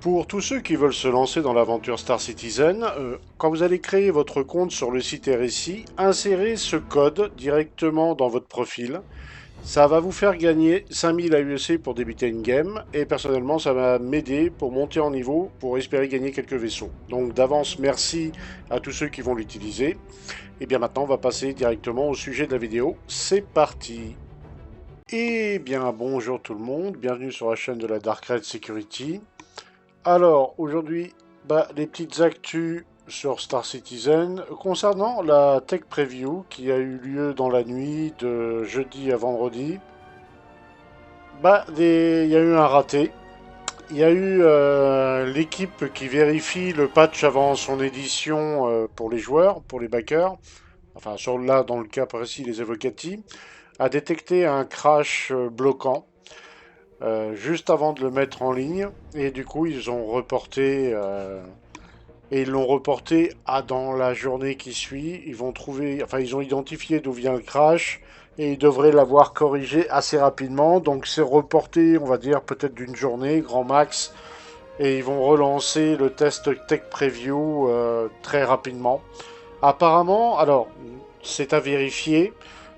Pour tous ceux qui veulent se lancer dans l'aventure Star Citizen, quand vous allez créer votre compte sur le site RSI, insérez ce code directement dans votre profil. Ça va vous faire gagner 5000 AUC pour débuter une game, et personnellement ça va m'aider pour monter en niveau, pour espérer gagner quelques vaisseaux. Donc d'avance, merci à tous ceux qui vont l'utiliser. Et bien maintenant on va passer directement au sujet de la vidéo. C'est parti. Et bien bonjour tout le monde, bienvenue sur la chaîne de la Dark Red Security. Alors, aujourd'hui, les petites actus sur Star Citizen concernant la Tech Preview qui a eu lieu dans la nuit de jeudi à vendredi. Il y a eu un raté. Il y a eu l'équipe qui vérifie le patch avant son édition pour les joueurs, pour les backers. Enfin, là, dans le cas précis, les Evocati, a détecté un crash bloquant. Juste avant de le mettre en ligne. Et du coup, ils ont reporté. Et ils l'ont reporté dans la journée qui suit. Ils vont trouver. Enfin, ils ont identifié d'où vient le crash. Et ils devraient l'avoir corrigé assez rapidement. Donc, c'est reporté, on va dire, peut-être d'une journée, grand max. Et ils vont relancer le test Tech Preview très rapidement. Apparemment, alors, c'est à vérifier.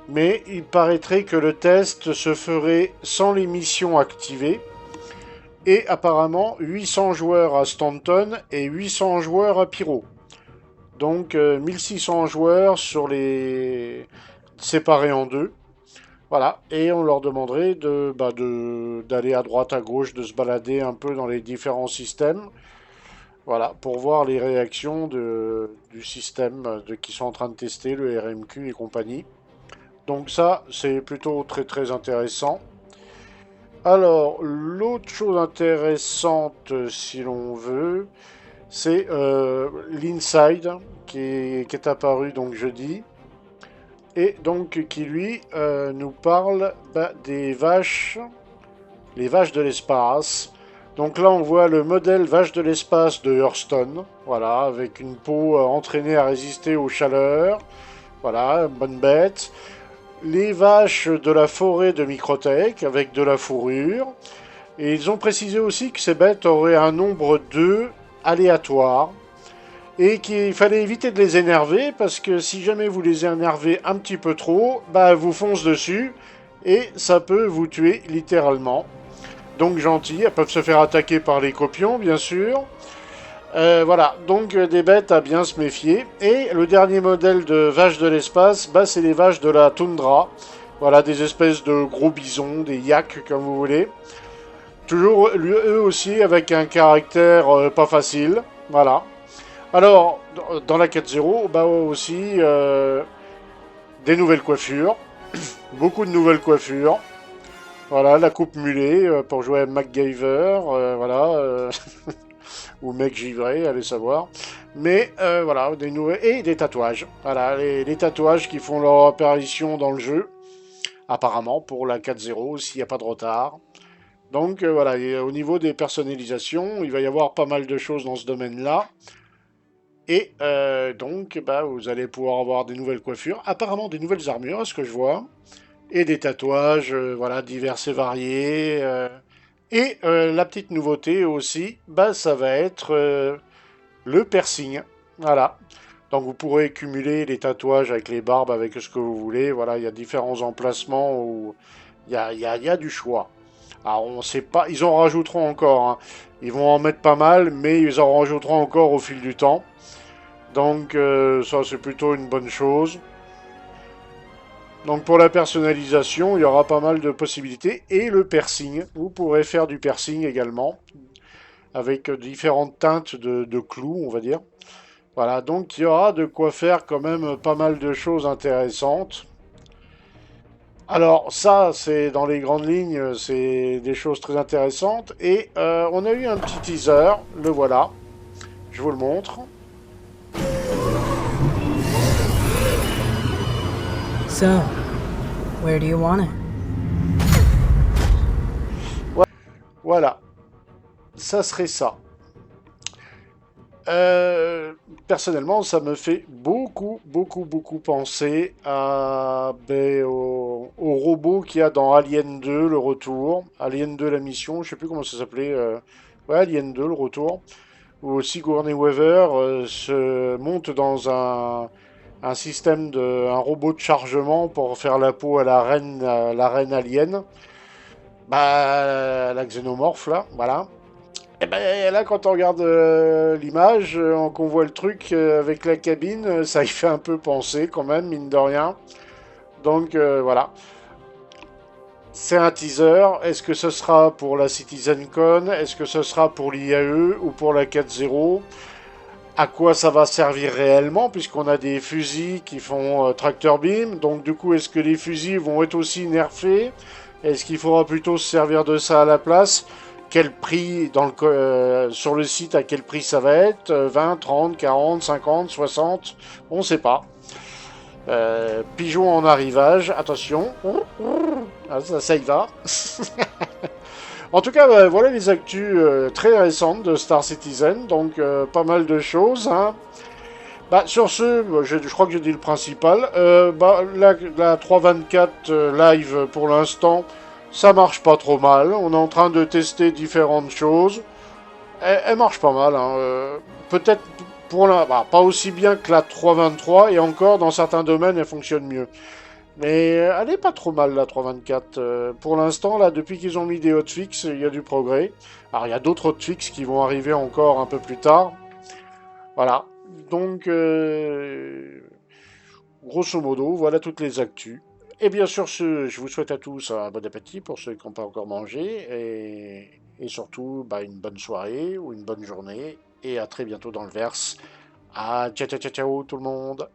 Mais il paraîtrait que le test se ferait sans les missions activées. Et apparemment 800 joueurs à Stanton et 800 joueurs à Pyro. Donc 1600 joueurs sur les séparés en deux. Voilà. Et on leur demanderait d'aller à droite, à gauche, de se balader un peu dans les différents systèmes. Voilà, pour voir les réactions du système qui sont en train de tester, le RMQ et compagnie. Donc ça, c'est plutôt très très intéressant. Alors, l'autre chose intéressante, si l'on veut, c'est l'Inside qui est apparu donc jeudi. Et donc qui lui nous parle des vaches, les vaches de l'espace. Donc là on voit le modèle vache de l'espace de Hearthstone, voilà, avec une peau entraînée à résister aux chaleurs, voilà, bonne bête. Les vaches de la forêt de Microtech avec de la fourrure. Et ils ont précisé aussi que ces bêtes auraient un nombre 2 aléatoire. Et qu'il fallait éviter de les énerver parce que si jamais vous les énervez un petit peu trop, elles vous foncent dessus et ça peut vous tuer littéralement. Donc gentil, elles peuvent se faire attaquer par les copions bien sûr. Voilà, donc des bêtes à bien se méfier. Et le dernier modèle de vaches de l'espace, c'est les vaches de la toundra. Voilà, des espèces de gros bisons, des yaks comme vous voulez. Toujours eux aussi avec un caractère pas facile. Voilà. Alors, dans la 4.0, aussi des nouvelles coiffures. Beaucoup de nouvelles coiffures. Voilà, la coupe mulet pour jouer à MacGyver. Voilà. Ou mec givré, allez savoir. Mais voilà, des nouvelles. Et des tatouages. Voilà, les tatouages qui font leur apparition dans le jeu. Apparemment, pour la 4.0, s'il n'y a pas de retard. Donc voilà, et au niveau des personnalisations, il va y avoir pas mal de choses dans ce domaine-là. Et donc, vous allez pouvoir avoir des nouvelles coiffures, apparemment des nouvelles armures, à ce que je vois, et des tatouages, voilà, divers et variés. Et la petite nouveauté aussi, ça va être le piercing. Voilà. Donc vous pourrez cumuler les tatouages avec les barbes, avec ce que vous voulez. Voilà, il y a différents emplacements où il y a du choix. Alors on sait pas, ils en rajouteront encore, hein. Ils vont en mettre pas mal, mais ils en rajouteront encore au fil du temps. Donc ça c'est plutôt une bonne chose. Donc pour la personnalisation, il y aura pas mal de possibilités. Et le piercing, vous pourrez faire du piercing également, avec différentes teintes de clous, on va dire. Voilà, donc il y aura de quoi faire quand même pas mal de choses intéressantes. Alors ça, c'est dans les grandes lignes, c'est des choses très intéressantes. Et on a eu un petit teaser, le voilà. Je vous le montre. So, where do you want it? Voilà, ça serait ça. Personnellement, ça me fait beaucoup, beaucoup, beaucoup penser au robot qu'il y a dans Alien 2, le retour. Alien 2, la mission, je sais plus comment ça s'appelait. Ouais, Alien 2, le retour. Où Sigourney Weaver se monte dans un système un robot de chargement pour faire la peau à la reine alien. Bah, la xénomorphe, là, voilà. Et ben là, quand on regarde l'image, qu'on voit le truc avec la cabine, ça y fait un peu penser quand même, mine de rien. Donc voilà. C'est un teaser. Est-ce que ce sera pour la CitizenCon? Est-ce que ce sera pour l'IAE ou pour la 4.0? À quoi ça va servir réellement, puisqu'on a des fusils qui font tractor beam. Donc du coup, est-ce que les fusils vont être aussi nerfés? Est-ce qu'il faudra plutôt se servir de ça à la place? Quel prix sur le site, à quel prix ça va être? 20, 30, 40, 50, 60? On ne sait pas. Pigeon en arrivage, attention. Ah, ça y va. En tout cas, voilà les actus très récentes de Star Citizen, donc pas mal de choses. Hein. Bah, sur ce, je crois que j'ai dit le principal. Bah, la 324 live pour l'instant, ça marche pas trop mal. On est en train de tester différentes choses. Elle marche pas mal. Hein. Peut-être pas aussi bien que la 323 et encore dans certains domaines elle fonctionne mieux. Mais elle est pas trop mal la 324. Pour l'instant, là, depuis qu'ils ont mis des hotfix, il y a du progrès. Alors il y a d'autres hotfix qui vont arriver encore un peu plus tard. Voilà. Donc, grosso modo, voilà toutes les actus. Et bien sûr, je vous souhaite à tous un bon appétit pour ceux qui n'ont pas encore mangé. Et surtout, bah, une bonne soirée ou une bonne journée. Et à très bientôt dans le verse. Ah, ciao, ciao, ciao, ciao tout le monde.